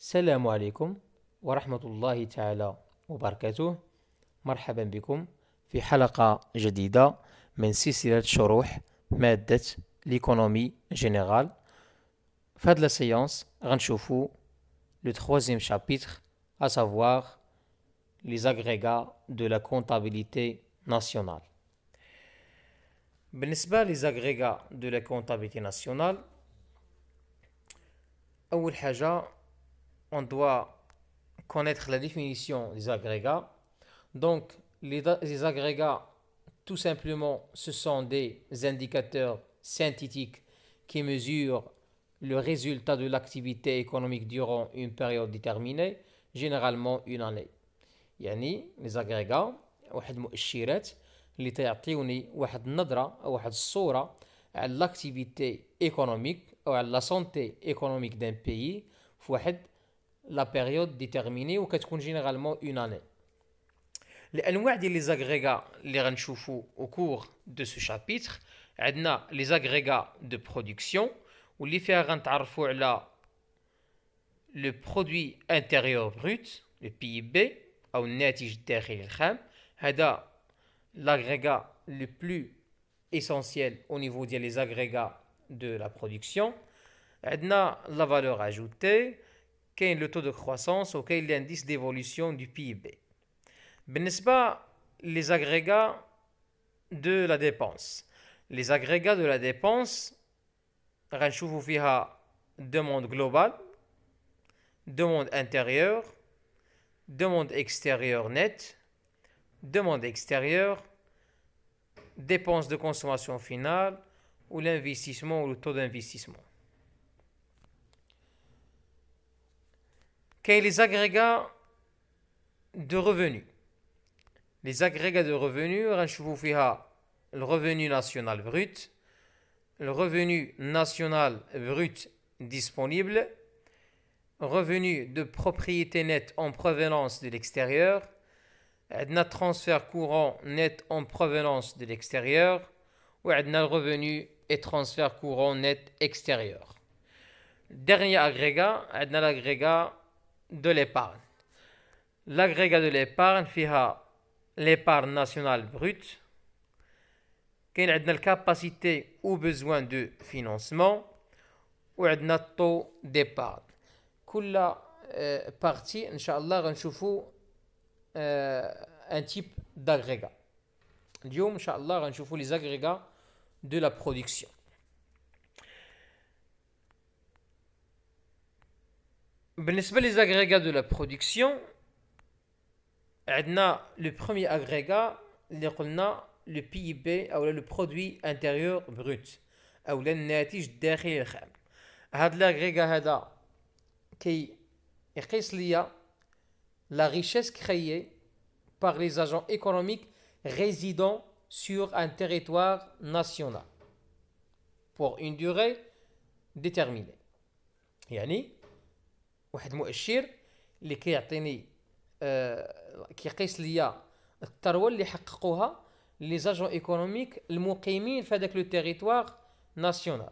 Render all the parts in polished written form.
السلام عليكم ورحمة الله تعالى وبركاته. مرحبا بكم في حلقة جديدة من سلسلة شروح مادة ليكونومي جينيرال. في هاد لا سيونس غنشوفو le troisième chapitre, à savoir les agrégats de la comptabilité nationale. بالنسبة les agrégats de la comptabilité nationale, أول حاجة on doit connaître la définition des agrégats. Donc, les agrégats, tout simplement, ce sont des indicateurs synthétiques qui mesurent le résultat de l'activité économique durant une période déterminée, généralement une année. يعني les agrégats واحد المؤشرات اللي تعطيوني واحد النظرة أو واحد الصورة على l'activité économique أو على la santé économique d'un pays في واحد la période déterminée وكتكون généralement une année. الانواع ديال لي زاغريغا اللي غنشوفو au cours de ce chapitre عندنا لي زاغريغا de production واللي فيها غنتعرفوا على le produit intérieur brut le PIB او الناتج الداخلي الخام. هذا l'agrégat le plus essentiel au niveau ديال لي زاغريغا de la production. عندنا la valeur ajoutée, كاين le taux de croissance وكاين l'indice d'évolution du PIB. بالنسبة les agrégats de la dépense. Les agrégats de la dépense غنشوفوا فيها demande globale, demande intérieure, demande extérieure nette, demande extérieure, dépenses de consommation finale ou l'investissement ou le taux d'investissement. Quels sont les agrégats de revenus? Les agrégats de revenus, غنشوفوا فيها le revenu national brut, le revenu national brut disponible, revenu de propriété nette en provenance de l'extérieur, عندنا transfert courant net en provenance de l'extérieur, وعندنا le revenu et transfert courant net extérieur. Dernier agrégat, عندنا l'agrégat de l'épargne. L'agrégat de l'épargne فيها l'épargne nationale brute, كاين عندنا الكاباسيتي ou besoin de financement وعندنا التو d'épargne. كل بارتي ان شاء الله غنشوفوا ان تيب d'agrégats. اليوم ان شاء الله غنشوفوا les agrégats de la production. بالنسبة les agrégats de la production عندنا le premier agrégat اللي قلنا le PIB أو le produit intérieur brut أو الناتج الداخلي الخام. هاد l'agrégat هذا يقيس ليا la richesse créée par les agents économiques résidant sur un territoire national pour une durée déterminée. يعني واحد مؤشر اللي كيعطيني كيقيس ليا الثروه اللي حققوها لي زاجون ايكونوميك المقيمين في هذاك لو تيريتوار ناسيونال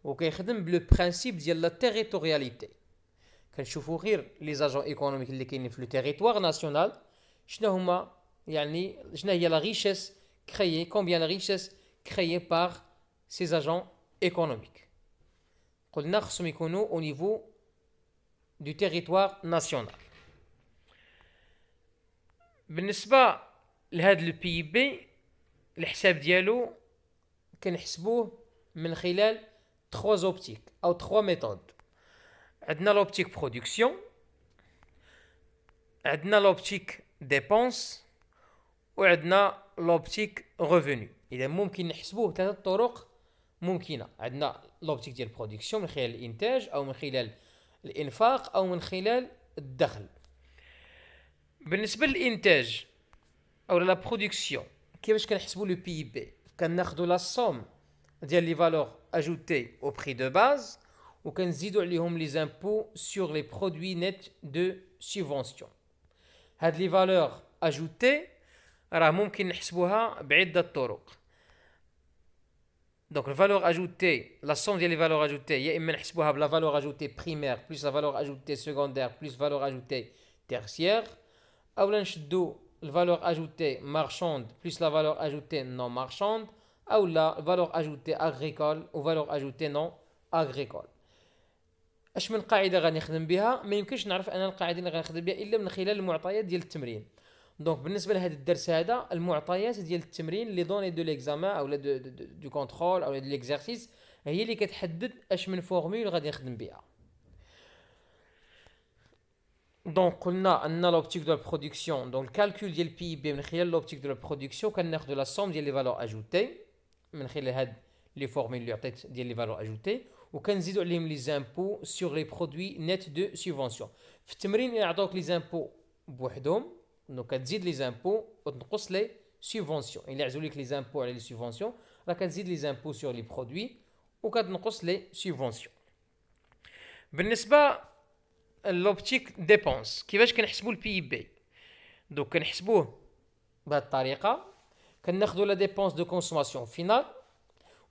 وكيخدم بلو برينسيپ ديال لا تيريتورياليتي. كنشوفوا غير لي زاجون ايكونوميك اللي كاينين في لو تيريتوار ناسيونال شنو هما، يعني شنو هي لا ريشيس كريي، كومبيان لا ريشيس كريي بار سي زاجون ايكونوميك. قلنا خصهم يكونوا او نيفو du territoire national. بالنسبة لهذا لو بي بي الحساب ديالو كنحسبوه من خلال 3 زوبتيك أو 3 ميثود. عندنا لوبتيك برودكسيون، عندنا لوبتيك ديبونس، وعندنا لوبتيك ريفوني. إذا ممكن نحسبوه بثلاث طرق ممكنة. عندنا لوبتيك ديال برودكسيون من خلال الإنتاج أو من خلال الإنفاق أو من خلال الدخل. بالنسبة للإنتاج أو لا برودكسيون كيفاش كنحسبوا لو بي بي؟ كناخذوا لا سوم ديال لي فالور اجوتي او بري دو باز وكنزيدوا عليهم لي زامبو سور لي برودوي نيت دو سوبفونسيون. هاد لي فالور اجوتي راه ممكن نحسبوها بعدة طرق. Donc la valeur ajoutée, la somme des valeurs ajoutées, il y a la valeur ajoutée primaire plus la valeur ajoutée secondaire plus la valeur ajoutée tertiaire. Ou la valeur ajoutée marchande plus la valeur ajoutée non marchande. Ou la valeur ajoutée agricole ou valeur ajoutée non agricole. اش من قاعده غنخدم بها ما يمكنش نعرف انا القاعده اللي غنخدم بها الا من خلال المعطيات ديال التمرين. دونك بالنسبه لهذا الدرس هذا المعطيات ديال التمرين لي دوني دو ليكزامان او دو كونترول او دو ليكزارسيس هي اللي كتحدد اش من فورمول غادي نخدم بها. دونك قلنا ان لوبتيك دو برودكسيون دونك الكالكول ديال البي بي من خلال لوبتيك دو برودكسيون كناخذوا لا سوم ديال لي فالور اجوتي من خلال هاد لي فورمول اللي عطيت ديال لي فالور اجوتي وكنزيدوا عليهم لي زامبو سور لي برودوي نيت دو سوبفونسيون. في التمرين يعطوك لي زامبو بوحدهم دونك كتزيد لي زامبو وتنقص لي سوبفونسيون. الا عزوا لك لي زامبو على لي سوبفونسيون راه كتزيد لي زامبو سور لي برودوي وكتنقص لي سوبفونسيون. بالنسبه لوبتيك ديبونس كيفاش كنحسبوا البي بي؟ دونك كنحسبوه بهذه الطريقه. كناخذوا لا ديبونس دو كونسوماسيون فينال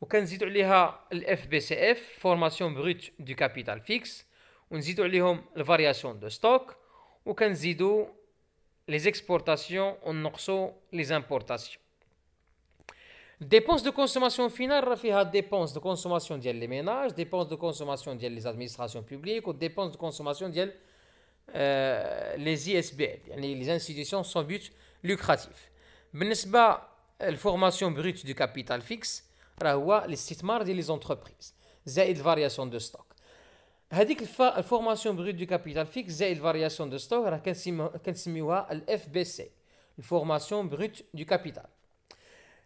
وكنزيدوا عليها الاف بي سي اف فورماسيون بروت دو كابيتال فيكس ونزيدوا عليهم الفارياسيون دو ستوك وكنزيدوا لي زيكسبورتاسيون ونقصوا لي زامبورتاسيون. dépenses de consommation finale راه فيها dépenses de consommation ديال لي ميناج dépenses de consommation ديال لي administrations publiques و dépenses de consommation ديال les ISBL يعني les institutions sans but lucratif. بالنسبه الفورماسيون بروت دو كابيتال فيكس راه هو الاستثمار ديال لي زونتربريز زائد الفارياسيون دو ستوك. هذيك الفورماسيون بروت دو كابيتال فيكس زائد الفارياسيون دو ستوك راه كنسميوها الاف بي سي الفورماسيون بروت دو كابيتال.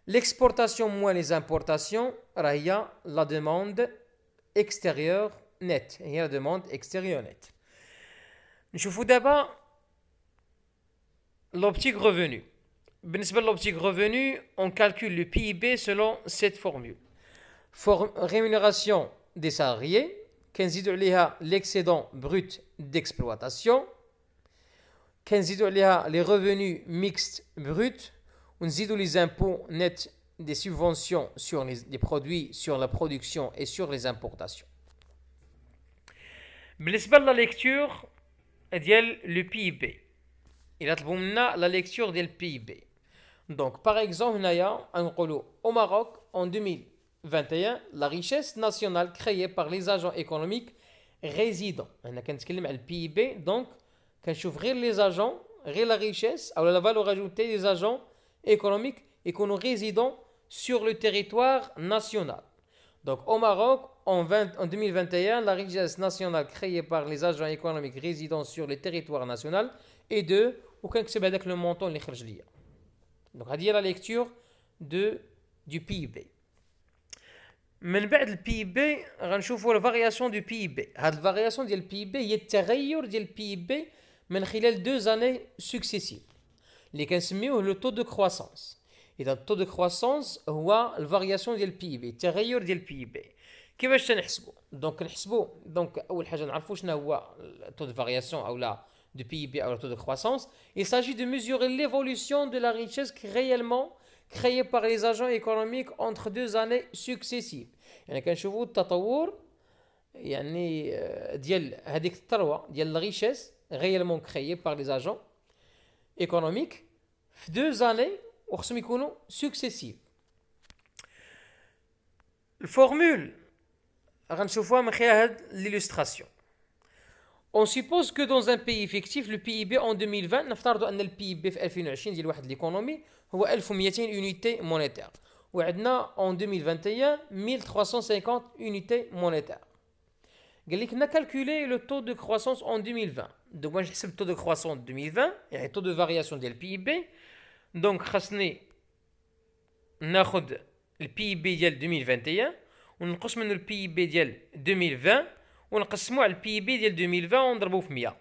L'exportation moins les importations هي la demande extérieure nette هي la demande extérieure nette. نشوفوا دابا l'optique revenu. بالنسبة للoptique revenu, on calcule le PIB selon cette formule. Rémunération des salariés, كنزيدوا عليها l'excédent brut d'exploitation, كنزيدوا عليها les revenus mixtes bruts, ونزيدوا les impôts nets des subventions sur les produits, sur la production et sur les importations. بالنسبة لا lecture ديال le PIB. إلا طلبوا منا la lecture ديال PIB. Donc par exemple هنايا نقولوا au Maroc en 2021 la richesse nationale créée par les agents économiques résidents. هنا كنتكلم على PIB donc كنشوف غير les agents غير la richesse ou la valeur ajoutée des agents économiques يكونوا résidents sur le territoire national. Donc au Maroc en 2021 la richesse nationale créée par les agents économiques résidents sur le territoire national est de وكنكتب هذاك le montant اللي خرج ليا. Donc هذه هي la lecture du PIB. من بعد البي بي غنشوفوا الفارياسيون دو بي بي. هاد الفارياسيون ديال البي بي هي التغير ديال البي بي من خلال دو زاني سكسيسيف اللي كنسميوه لو طو دو كرواسونس. اذا الطو دو كرواسونس هو الفارياسيون ديال البي بي التغير ديال البي بي. كيفاش تنحسبوا؟ دونك كنحسبوا دونك اول حاجه نعرفوا شنو هو الطو دو فارياسيون او لا de PIB ou le taux de croissance. Il s'agit de mesurer l'évolution de la richesse réellement créée par les agents économiques entre deux années successives. يعني كنشوفوا التطور يعني ديال هذيك الثروه ديال la richesse réellement créée par les agents économiques في deux années وخصهم يكونوا successives. الفورمول غنشوفوها من خلال هاد l'illustration. On suppose que dans un pays fictif, le PIB en 2020, نفترضوا أن الPIB في 2020 ديال واحد l'économie هو 1200 unités monétaires. وعندنا en 2021 1350 unités monétaires. قال لك لنا calculer le taux de croissance en 2020. Donc moi نحسب le taux de croissance 2020 يعني taux de variation ديال PIB. Donc خاصني ناخذ الPIB ديال 2021 وننقص منه الPIB ديال 2020 ونقسموا على البي بي ديال 2020 ونضربوه في 100.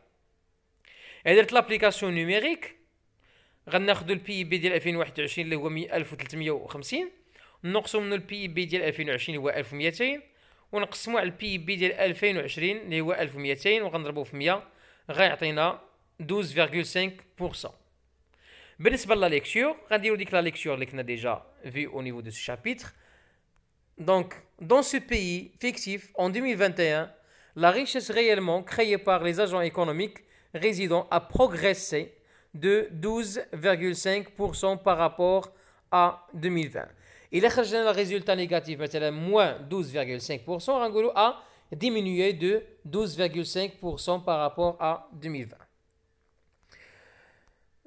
اذا درت لابليكاسيون نيميريك غناخذوا البي بي ديال 2021 اللي هو 1350 نقصوا منه البي بي ديال 2020 اللي هو 1200 ونقسموا على البي بي ديال 2020 اللي هو 1200 وغنضربوه في 100 غيعطينا 12.5%. بالنسبه لا ليكتور غنديروا ديك لا ليكتور اللي كنا ديجا في او نيفو دو شابيتر Donc, dans ce pays fictif, en 2021, la richesse réellement créée par les agents économiques résidents a progressé de 12,5% par rapport à 2020. Il a un résultat négatif, مثلا moins 12,5%, Angoulou a diminué de 12,5% par rapport à 2020.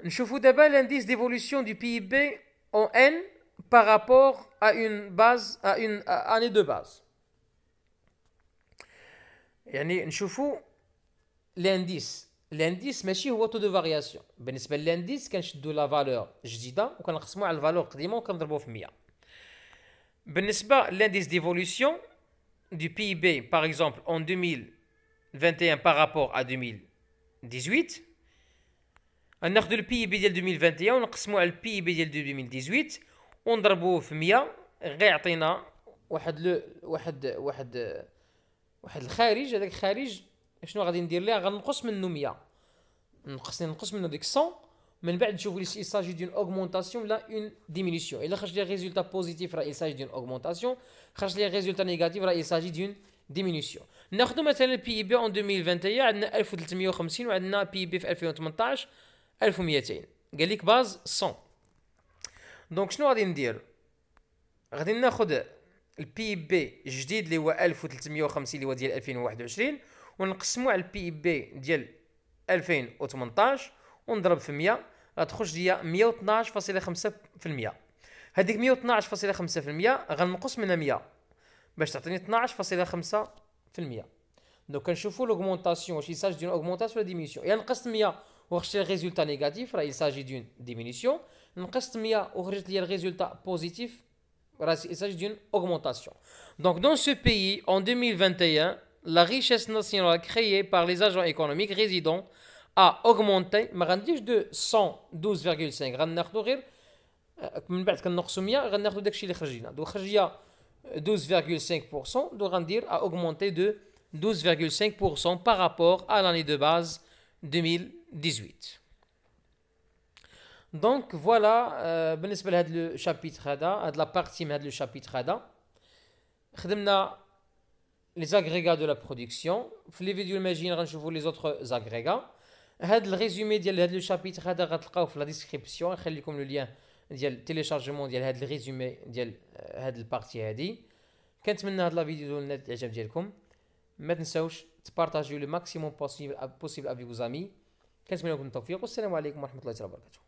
نشوفوا d'abord l'indice d'évolution du PIB en N par rapport à une base, à une année de base. يعني نشوفوا l'indice ماشي هو taux de variation. بالنسبه للانديس كنشدوا لا فالور جديده وكنقسموها على الفالور قديمه وكنضربوه في 100. بالنسبه l'indice d'évolution du PIB par exemple en 2021 par rapport à 2018 ناخذوا البي ديال 2021 ونقسموه على البي ديال 2018 ونضربوه في 100 غيعطينا واحد الخارج. هذاك الخارج شنو غادي ندير ليه؟ غنقص منه 100 نقص منه ديك 100 من بعد نشوفوا لي il s'agit d'une augmentation ولا une diminution. الا خرج لي ريزولتا بوزيتيف راه il s'agit d'une augmentation، خرج لي ريزولتا نيجاتيف راه il s'agit d'une diminution. ناخذوا مثلا البي بي en 2021 عندنا 1350 وعندنا بي بي في 2018 1200، قال لك باز 100. دونك شنو غادي ندير؟ غادي ناخذ البي بي جديد اللي هو 1350 اللي هو ديال 2021 ونقسموه على البي بي ديال 2018 ونضرب في 100 غتخرج ليا 112.5%. هذيك 112.5% غنقص منها 100 باش تعطيني 12.5%. دونك كنشوفوا لوغمونطاسيون واش يساج دون اوغمونطاسيون ولا ديمينيسيون. يعني نقصت 100 وخرجت لي ريزولتا نيجاتيف راه يساجي دون ديمينيسيون، نقصت 100 وخرجت لي ريزولتا بوزيتيف راه يساجي دون اوغمونطاسيون. Donc dans ce pays en 2021 la richesse nationale créée par les agents économiques résidents a augmenté. ما غنديرش de 112,5 غناخذوا غير من بعد كنقصوا 100 غناخذوا داكشي اللي خرج لنا. دو خرج ليا 12,5%. دو غندير a augmenté de 12,5% par rapport à l'année de base 2018. Donc voilà بالنسبه لهذا لو شابيتر هذا، هاد لا بارتي من هذا لو شابيتر هذا خدمنا les agrégats de la production. في لي فيديو الماجيين غنشوفوا لي زوتر زاغريغا. هاد الريزومي ديال هاد لو شابيتر هذا غتلقاوه في لا ديسكريبسيون، نخلي لكم لو لين ديال تيليشارجمون ديال هاد الريزومي ديال هاد البارتي هادي. كنتمنى هاد لا فيديو نال الاعجاب ديالكم. ما تنساوش تبارطاجيو لو ماكسيموم بوسيبل افيك فوز امي. كنتمنى لكم التوفيق والسلام عليكم ورحمه الله وبركاته.